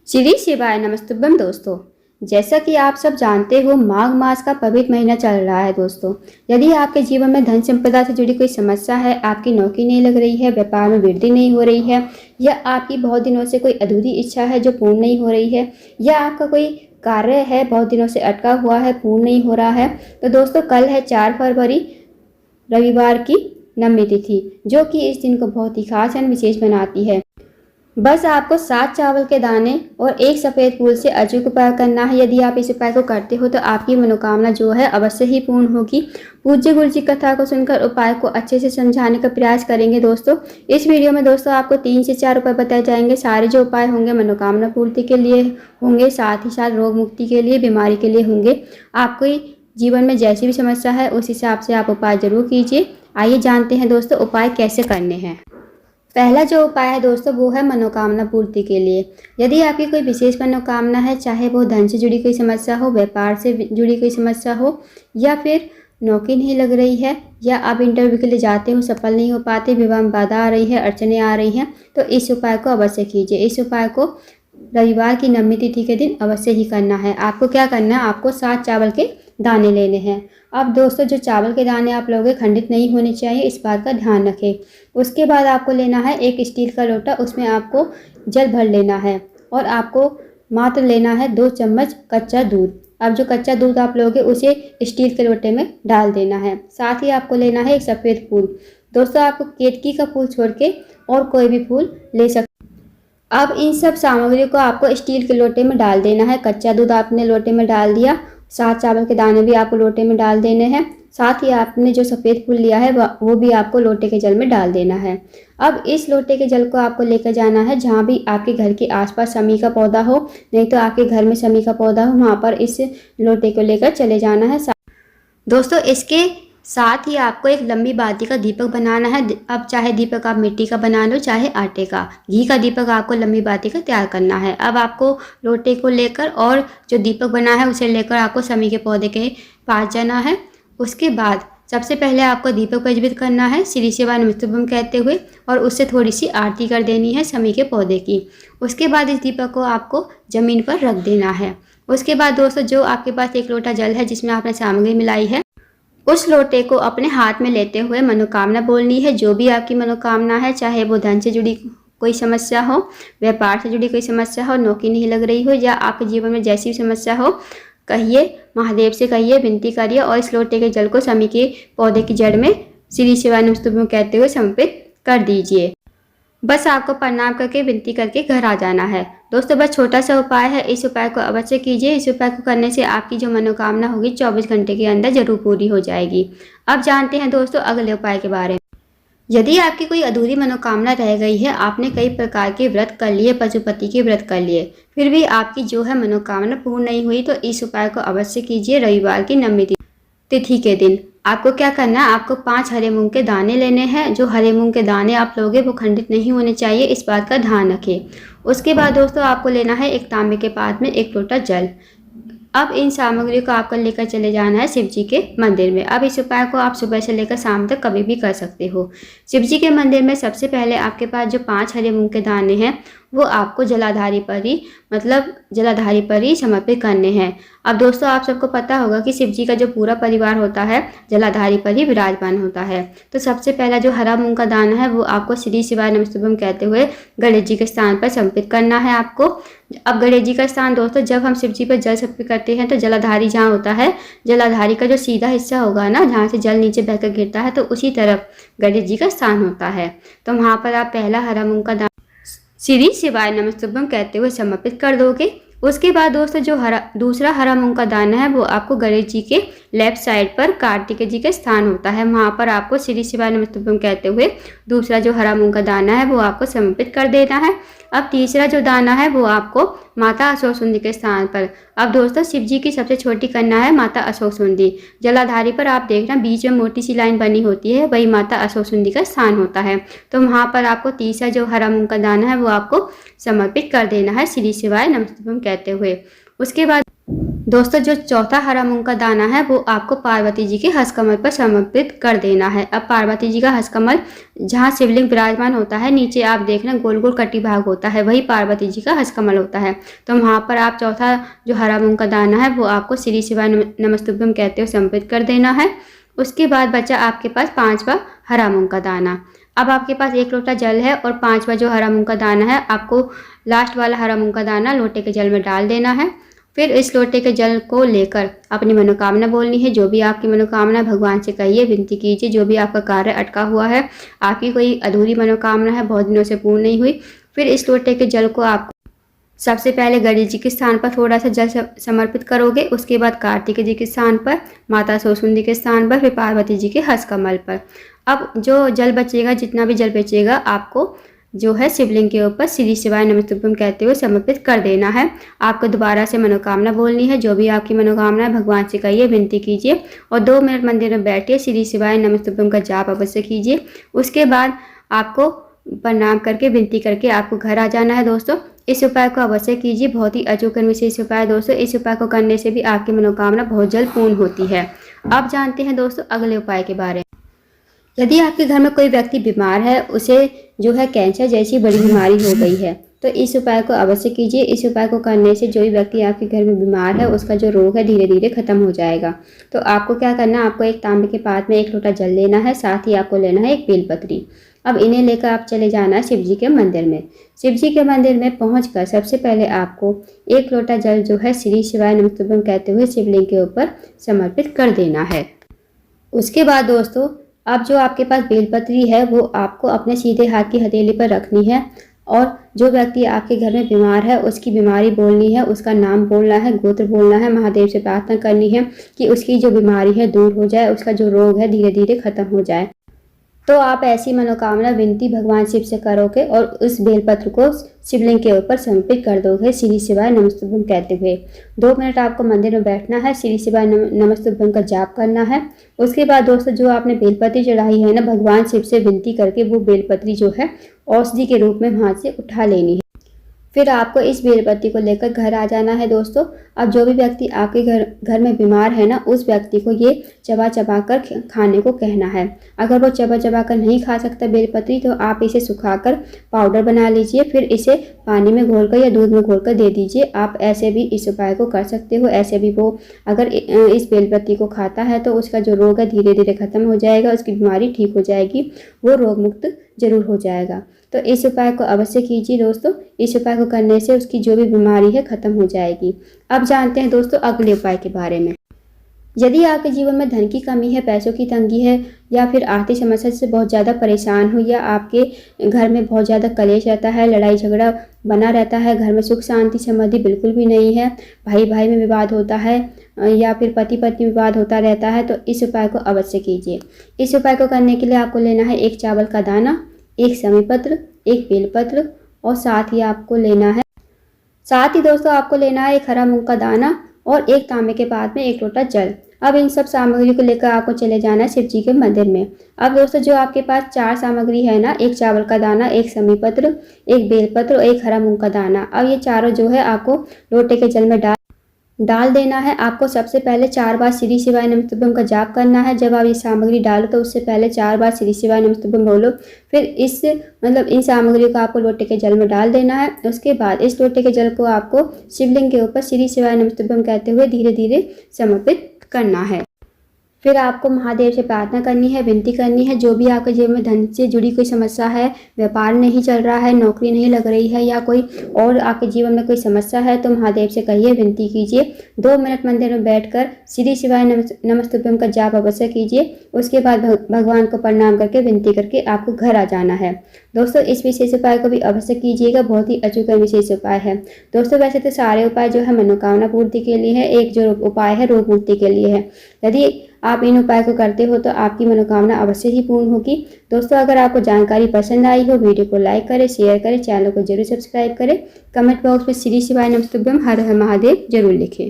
श्री शिवाय नमस्तुभ्यम दोस्तों। जैसा कि आप सब जानते हो, माघ मास का पवित्र महीना चल रहा है दोस्तों। यदि आपके जीवन में धन संपदा से जुड़ी कोई समस्या है, आपकी नौकरी नहीं लग रही है, व्यापार में वृद्धि नहीं हो रही है, या आपकी बहुत दिनों से कोई अधूरी इच्छा है जो पूर्ण नहीं हो रही है, या आपका कोई कार्य है बहुत दिनों से अटका हुआ है, पूर्ण नहीं हो रहा है, तो दोस्तों कल है 4 फरवरी रविवार की नवमी तिथि, जो कि इस दिन को बहुत ही खास एवं विशेष बनाती है। बस आपको 7 चावल के दाने और 1 सफ़ेद फूल से अचूक उपाय करना है। यदि आप इस उपाय को करते हो तो आपकी मनोकामना जो है अवश्य ही पूर्ण होगी। पूज्य गुरु जी कथा को सुनकर उपाय को अच्छे से समझाने का प्रयास करेंगे दोस्तों। इस वीडियो में दोस्तों आपको 3 से 4 उपाय बताए जाएंगे। सारे जो उपाय होंगे मनोकामना पूर्ति के लिए होंगे, साथ ही साथ रोग मुक्ति के लिए, बीमारी के लिए होंगे। आपको जीवन में जैसी भी समस्या है उस हिसाब से आप उपाय जरूर कीजिए। आइए जानते हैं दोस्तों उपाय कैसे करने हैं। पहला जो उपाय है दोस्तों वो है मनोकामना पूर्ति के लिए। यदि आपकी कोई विशेष मनोकामना है, चाहे वो धन से जुड़ी कोई समस्या हो, व्यापार से जुड़ी कोई समस्या हो, या फिर नौकरी नहीं लग रही है, या आप इंटरव्यू के लिए जाते हो सफल नहीं हो पाते, विवाह में बाधा आ रही है, अड़चने आ रही हैं, तो इस उपाय को अवश्य कीजिए। इस उपाय को रविवार की नवमी तिथि के दिन अवश्य ही करना है। आपको क्या करना है, आपको 7 चावल के दाने लेने हैं। अब दोस्तों जो चावल के दाने आप लोगे खंडित नहीं होने चाहिए, इस बात का ध्यान रखें। उसके बाद आपको लेना है एक स्टील का लोटा, उसमें आपको जल भर लेना है और आपको मात्र लेना है 2 चम्मच कच्चा दूध। अब जो कच्चा दूध आप लोगे उसे स्टील के लोटे में डाल देना है। साथ ही आपको लेना है एक सफ़ेद फूल। दोस्तों आपको केतकी का फूल छोड़ के और कोई भी फूल ले सकते। अब इन सब सामग्रियों को आपको स्टील के लोटे में डाल देना है। कच्चा दूध आपने लोटे में डाल दिया, 7 चावल के दाने भी आपको लोटे में डाल देने हैं, साथ ही आपने जो सफ़ेद फूल लिया है वो भी आपको लोटे के जल में डाल देना है। अब इस लोटे के जल को आपको लेकर जाना है जहाँ भी आपके घर के आसपास समी का पौधा हो, नहीं तो आपके घर में समी का पौधा हो, वहाँ पर इस लोटे को लेकर चले जाना है। दोस्तों इसके साथ ही आपको एक लंबी बाती का दीपक बनाना है। अब चाहे दीपक आप मिट्टी का बना लो, चाहे आटे का। घी का दीपक आपको लंबी बाती का तैयार करना है। अब आपको लोटे को लेकर और जो दीपक बना है उसे लेकर आपको समी के पौधे के पास जाना है। उसके बाद सबसे पहले आपको दीपक प्रज्वलित करना है श्री शिवाय नमस्तुभ्यम कहते हुए, और उससे थोड़ी सी आरती कर देनी है समी के पौधे की। उसके बाद इस दीपक को आपको ज़मीन पर रख देना है। उसके बाद दोस्तों जो आपके पास 1 लोटा जल है जिसमें आपने सामग्री मिलाई है, उस लोटे को अपने हाथ में लेते हुए मनोकामना बोलनी है। जो भी आपकी मनोकामना है, चाहे वो धन से जुड़ी कोई समस्या हो, व्यापार से जुड़ी कोई समस्या हो, नौकरी नहीं लग रही हो, या आपके जीवन में जैसी भी समस्या हो, कहिए, महादेव से कहिए, विनती करिए और इस लोटे के जल को समी के पौधे की जड़ में श्री शिवाय नमस्तुभ्यम कहते हुए समर्पित कर दीजिए। बस आपको प्रणाम करके विनती करके घर आ जाना है। दोस्तों बस छोटा सा उपाय है, इस उपाय को अवश्य कीजिए। इस उपाय को करने से आपकी जो मनोकामना होगी 24 घंटे के अंदर जरूर पूरी हो जाएगी। अब जानते हैं दोस्तों अगले उपाय के बारे में। यदि आपकी कोई अधूरी मनोकामना रह गई है, आपने कई प्रकार के व्रत कर लिए, पशुपति के व्रत कर लिए, फिर भी आपकी जो है मनोकामना पूर्ण नहीं हुई, तो इस उपाय को अवश्य कीजिए। रविवार की नवमी तिथि के दिन आपको क्या करना है, आपको 5 हरे मूंग के दाने लेने हैं। जो हरे मूंग के दाने आप लोगे वो खंडित नहीं होने चाहिए, इस बात का ध्यान रखें। उसके बाद दोस्तों आपको लेना है एक तांबे के पात्र में 1 लोटा जल। अब इन सामग्रियों को आपको लेकर चले जाना है शिव जी के मंदिर में। अब इस उपाय को आप सुबह से लेकर शाम तक कभी भी कर सकते हो। शिव जी के मंदिर में सबसे पहले आपके पास जो 5 हरे मूंग के दाने हैं वो आपको जलाधारी पर ही समर्पित करने हैं। अब दोस्तों आप सबको पता होगा कि शिव जी का जो पूरा परिवार होता है जलाधारी पर ही विराजमान होता है। तो सबसे पहला जो हरा मूंग का दाना है वो आपको श्री शिवाय नमस्तुभ्यम कहते हुए गणेश जी के स्थान पर समर्पित करना है आपको। अब गणेश जी का स्थान दोस्तों, जब हम शिव जी पर जल समर्पित करते हैं तो जलाधारी जहाँ होता है, जलाधारी का जो सीधा हिस्सा होगा ना, जहाँ से जल नीचे बहकर गिरता है, तो उसी तरफ गणेश जी का स्थान होता है। तो वहाँ पर आप पहला हरा मूंग का दाना श्री शिवाय नमस्तुभ्यम कहते हुए समर्पित कर दोगे। उसके बाद दोस्तों जो दूसरा हरा मूंग का दाना है वो आपको गणेश जी के लेफ्ट साइड पर कार्तिक जी का स्थान होता है, वहाँ पर आपको श्री शिवाय नमस्तुभ्यम कहते हुए दूसरा जो हरा मूंग का दाना है वो आपको समर्पित कर देना है। अब तीसरा जो दाना है वो आपको माता अशोक सुंदी के स्थान पर। अब दोस्तों शिव जी की सबसे छोटी कन्या है माता अशोक सुंदी। जलाधारी पर आप देखना बीच में मोटी सी लाइन बनी होती है, वही माता अशोक सुंदी का स्थान होता है। तो वहाँ पर आपको तीसरा जो हरा मूंग का दाना है वो आपको समर्पित कर देना है श्री शिवाय नमस्तुभ्यम कहते हुए। उसके बाद दोस्तों जो चौथा हरा मूंग का दाना है वो आपको पार्वती जी के हस्तकमल पर समर्पित कर देना है। अब पार्वती जी का हस्तकमल जहाँ शिवलिंग विराजमान होता है, नीचे आप देखना गोल गोल कटी भाग होता है, वही पार्वती जी का हस्तकमल होता है। तो वहाँ पर आप चौथा जो हरा मूंग का दाना है वो आपको श्री शिवाय नमस्तुभ्यम कहते हुए समर्पित कर देना है। उसके बाद बचा आपके पास 5वां हरा मूंग का दाना। अब आपके पास 1 लोटा जल है और 5वां जो हरा मूंग का दाना है आपको लास्ट वाला हरा मूंग का दाना लोटे के जल में डाल देना है। फिर इस लोटे के जल को लेकर अपनी मनोकामना बोलनी है। जो भी आपकी मनोकामना भगवान से कहिए, विनती कीजिए। जो भी आपका कार्य अटका हुआ है, आपकी कोई अधूरी मनोकामना है, बहुत दिनों से पूर्ण नहीं हुई, फिर इस लोटे के जल को आप सबसे पहले गणेश जी के स्थान पर थोड़ा सा जल समर्पित करोगे। उसके बाद कार्तिक जी के स्थान पर, माता सरस्वती के स्थान पर, फिर पार्वती जी के हस्तकमल पर। अब जो जल बचेगा, जितना भी जल बचेगा, आपको जो है शिवलिंग के ऊपर श्री शिवाय नमस्तुभ्यम कहते हुए समर्पित कर देना है। आपको दोबारा से मनोकामना बोलनी है। जो भी आपकी मनोकामना है भगवान से कहिए, विनती कीजिए और 2 मिनट मंदिर में बैठिए, श्री शिवाय नमस्तुभ्यम का जाप अवश्य कीजिए। उसके बाद आपको प्रणाम करके, विनती करके आपको घर आ जाना है। दोस्तों इस उपाय को अवश्य कीजिए, बहुत ही अचूक विशेष उपाय। दोस्तों इस उपाय को करने से भी आपकी मनोकामना बहुत जल्द पूर्ण होती है। अब जानते हैं दोस्तों अगले उपाय के बारे में। यदि आपके घर में कोई व्यक्ति बीमार है, उसे जो है कैंसर जैसी बड़ी बीमारी हो गई है, तो इस उपाय को अवश्य कीजिए। इस उपाय को करने से जो भी व्यक्ति आपके घर में बीमार है उसका जो रोग है धीरे धीरे खत्म हो जाएगा। तो आपको क्या करना है, आपको एक तांबे के पात्र में 1 लोटा जल लेना है, साथ ही आपको लेना है एक बेलपत्री। अब इन्हें लेकर आप चले जाना है शिव जी के मंदिर में। शिव जी के मंदिर में पहुंचकर सबसे पहले आपको 1 लोटा जल जो है श्री शिवाय नमस्तुभ्यम कहते हुए शिवलिंग के ऊपर समर्पित कर देना है। उसके बाद दोस्तों अब जो आपके पास बेलपत्री है वो आपको अपने सीधे हाथ की हथेली पर रखनी है और जो व्यक्ति आपके घर में बीमार है उसकी बीमारी बोलनी है, उसका नाम बोलना है, गोत्र बोलना है, महादेव से प्रार्थना करनी है कि उसकी जो बीमारी है दूर हो जाए, उसका जो रोग है धीरे धीरे खत्म हो जाए। तो आप ऐसी मनोकामना विनती भगवान शिव से करोगे और उस बेलपत्र को शिवलिंग के ऊपर समर्पित कर दोगे श्री शिवाय नमस्तुभ्यम कहते हुए। 2 मिनट आपको मंदिर में बैठना है, श्री शिवाय नमस्तुभ्यम का जाप करना है। उसके बाद दोस्तों जो आपने बेलपत्री चढ़ाई है ना, भगवान शिव से विनती करके वो बेलपत्री जो है औषधि के रूप में वहाँ से उठा लेनी है। फिर आपको इस बेलपत्री को लेकर घर आ जाना है। दोस्तों अब जो भी व्यक्ति आपके घर में बीमार है ना, उस व्यक्ति को ये चबा चबा कर खाने को कहना है। अगर वो चबा चबा कर नहीं खा सकता बेलपत्री, तो आप इसे सुखाकर पाउडर बना लीजिए, फिर इसे पानी में घोलकर या दूध में घोलकर दे दीजिए। आप ऐसे भी इस उपाय को कर सकते हो। ऐसे भी वो अगर इस बेलपत्री को खाता है तो उसका जो रोग है धीरे धीरे खत्म हो जाएगा, उसकी बीमारी ठीक हो जाएगी, वो रोग मुक्त जरूर हो जाएगा। तो इस उपाय को अवश्य कीजिए दोस्तों। इस उपाय को करने से उसकी जो भी बीमारी है खत्म हो जाएगी। अब जानते हैं दोस्तों अगले उपाय के बारे में। यदि आपके जीवन में धन की कमी है, पैसों की तंगी है, या फिर आर्थिक समस्या से बहुत ज़्यादा परेशान हो, या आपके घर में बहुत ज़्यादा कलेश रहता है, लड़ाई झगड़ा बना रहता है, घर में सुख शांति समृद्धि बिल्कुल भी नहीं है, भाई भाई में विवाद होता है, या फिर पति पत्नी विवाद होता रहता है, तो इस उपाय को अवश्य कीजिए। इस उपाय को करने के लिए आपको लेना है 1 चावल का दाना, 1 समीपत्र, 1 बेलपत्र और साथ ही आपको लेना है दोस्तों आपको लेना है 1 हरा मूंग का दाना और 1 तांबे के पात्र में 1 लोटा जल। अब इन सब सामग्री को लेकर आपको चले जाना है शिव जी के मंदिर में। अब दोस्तों जो आपके पास 4 सामग्री है ना, 1 चावल का दाना, 1 समीपत्र, 1 बेलपत्र और 1 हरा मूंग का दाना, अब ये चारों जो है आपको लोटे के जल में डाल देना है। आपको सबसे पहले 4 बार श्री शिवाय नमस्तुभ्यम का जाप करना है। जब आप ये सामग्री डालो तो उससे पहले 4 बार श्री शिवाय नमस्तुभ्यम बोलो। फिर इन सामग्रियों को आपको लोटे के जल में डाल देना है। उसके बाद इस लोटे के जल को आपको शिवलिंग के ऊपर श्री शिवाय नमस्तुभ्यम कहते हुए धीरे धीरे समर्पित करना है। फिर आपको महादेव से प्रार्थना करनी है, विनती करनी है। जो भी आपके जीवन में धन से जुड़ी कोई समस्या है, व्यापार नहीं चल रहा है, नौकरी नहीं लग रही है, या कोई और आपके जीवन में कोई समस्या है, तो महादेव से कहिए, विनती कीजिए। 2 मिनट मंदिर में बैठकर श्री शिवाय नमस्तुभ्यम का जाप अवश्य कीजिए। उसके बाद भगवान को प्रणाम करके विनती करके आपको घर आ जाना है। दोस्तों इस विशेष उपाय को भी अवश्य कीजिएगा, बहुत ही अचूक विशेष उपाय है। दोस्तों वैसे तो सारे उपाय जो है मनोकामना पूर्ति के लिए है, एक जो उपाय है रोग मुक्ति के लिए है। यदि आप इन उपाय को करते हो तो आपकी मनोकामना अवश्य ही पूर्ण होगी। दोस्तों अगर आपको जानकारी पसंद आई हो, वीडियो को लाइक करें, शेयर करें, चैनल को जरूर सब्सक्राइब करें। कमेंट बॉक्स में श्री शिवाय नमस्तुभ्यम हर हर महादेव जरूर लिखें।